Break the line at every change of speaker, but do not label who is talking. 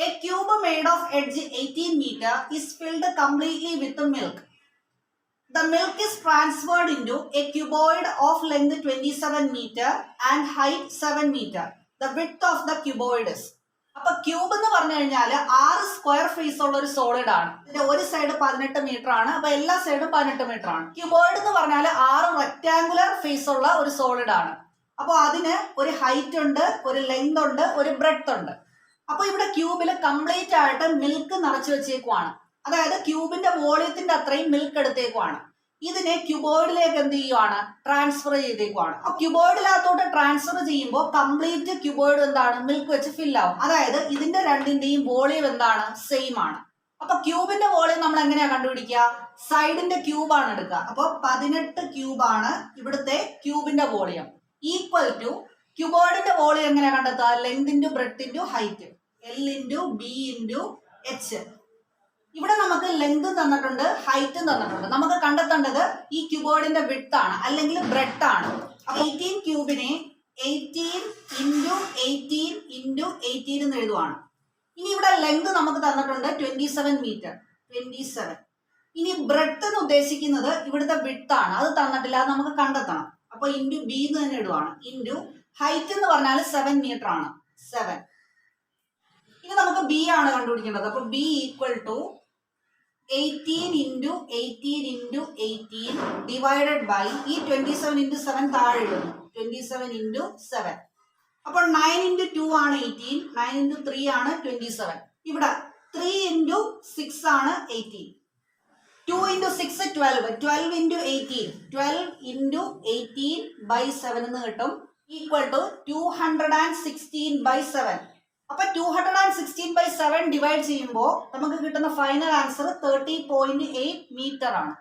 A cube made of edge 18 meter is filled completely with milk. The milk is transferred into a cuboid of length 27 meter and height 7 meter. The width of the cuboid is. അപ്പൊ cube എന്ന് പറഞ്ഞു കഴിഞ്ഞാൽ 6 square face ഉള്ള ഒരു solid ആണ്. ഇതിന്റെ ഒരു side 18 metre ആണ്. അപ്പൊ എല്ലാ സൈഡും 18 മീറ്റർ ആണ്. ക്യൂബോയിഡ് എന്ന് പറഞ്ഞാൽ 6 റെക്ടാങ്കുലർ ഫേസ് ഉള്ള ഒരു സോളിഡ് ആണ്. അപ്പോൾ അതിന് ഒരു ഹൈറ്റ് ഉണ്ട്, ഒരു ലെങ്ത് ഉണ്ട്, ഒരു ബ്രെഡ്ത്ത് ഉണ്ട്. അപ്പൊ ഇവിടെ ക്യൂബിൽ കംപ്ലീറ്റ് ആയിട്ട് മിൽക്ക് നിറച്ചു വെച്ചേക്കുവാണ്. അതായത് ക്യൂബിന്റെ വോളിയത്തിന്റെ അത്രയും മിൽക്ക് എടുത്തേക്കുവാണ്. ഇതിനെ ക്യൂബോയിഡിലേക്ക് എന്ത് ചെയ്യുവാണ്? ട്രാൻസ്ഫർ ചെയ്തേക്കുവാണ്. അപ്പൊ ക്യൂബോയിഡിനകത്തോട്ട് ട്രാൻസ്ഫർ ചെയ്യുമ്പോൾ കംപ്ലീറ്റ് ക്യൂബോയിഡ് എന്താണ്? മിൽക്ക് വെച്ച് ഫിൽ ആവും. അതായത് ഇതിന്റെ രണ്ടിന്റെയും വോളിയം എന്താണ്? സെയിം ആണ്. അപ്പൊ ക്യൂബിന്റെ വോളിയം നമ്മൾ എങ്ങനെയാ കണ്ടുപിടിക്കുക? സൈഡിന്റെ ക്യൂബാണ് എടുക്കുക. അപ്പൊ 18 ക്യൂബാണ് ഇവിടുത്തെ ക്യൂബിന്റെ വോളിയം. ഈക്വൽ ടു ക്യൂബോയിഡിന്റെ വോളിയം എങ്ങനെയാ കണ്ടെത്തുക? Length into breadth into height, L into B into H. ഇവിടെ നമുക്ക് ലെങ്ത് തന്നിട്ടുണ്ട്, ഹൈറ്റും തന്നിട്ടുണ്ട്. നമുക്ക് കണ്ടെത്തേണ്ടത് ഈ ക്യൂബോയിഡിന്റെ വിഡ്ത്ത് ആണ്, അല്ലെങ്കിൽ ബ്രെഡ്ത്ത് ആണ്. 18 ക്യൂബിനെ 18 ഇൻറ്റു 18 ഇൻറ്റു 18 എന്ന് എഴുതുവാണ്. ഇനി ഇവിടെ ലെങ്ത് നമുക്ക് തന്നിട്ടുണ്ട് 27 മീറ്റർ, 27. ഇനി ബ്രെഡ്ത്ത് എന്ന് ഉദ്ദേശിക്കുന്നത് ഇവിടുത്തെ വിഡ്ത്ത് ആണ്, അത് തന്നിട്ടില്ല, അത് നമുക്ക് കണ്ടെത്തണം. അപ്പൊ ഇൻറ്റു ബി എന്ന് തന്നെ ഇടുവാണ്. ഇൻറ്റു ഹൈറ്റ് എന്ന് പറഞ്ഞാൽ 7 മീറ്റർ ആണ്, 7. ഇനി നമുക്ക് ബി ആണ് കണ്ടുപിടിക്കേണ്ടത്. അപ്പൊ B equal to 18 into 18 into 18 divided by ഈ 27 ഇൻറ്റു 7 താഴെ ഇടുന്നു, 27 ഇൻറ്റു 7. അപ്പോൾ 9 ഇൻറ്റു 2 ആണ് 18, 9 ഇൻറ്റു 3 ആണ് 27. ഇവിടെ 3 ഇൻറ്റു 6 ആണ് 18, 2 ഇൻറ്റു 6 12, 12 ഇൻറ്റു 18, 12 ഇൻറ്റു 18 ബൈ 7 എന്ന് കിട്ടും. Equal to 216 by 7. അപ്പൊ 216 ബൈ 7 ഡിവൈഡ് ചെയ്യുമ്പോൾ നമുക്ക് കിട്ടുന്ന ഫൈനൽ ആൻസർ 30.8 മീറ്റർ ആണ്.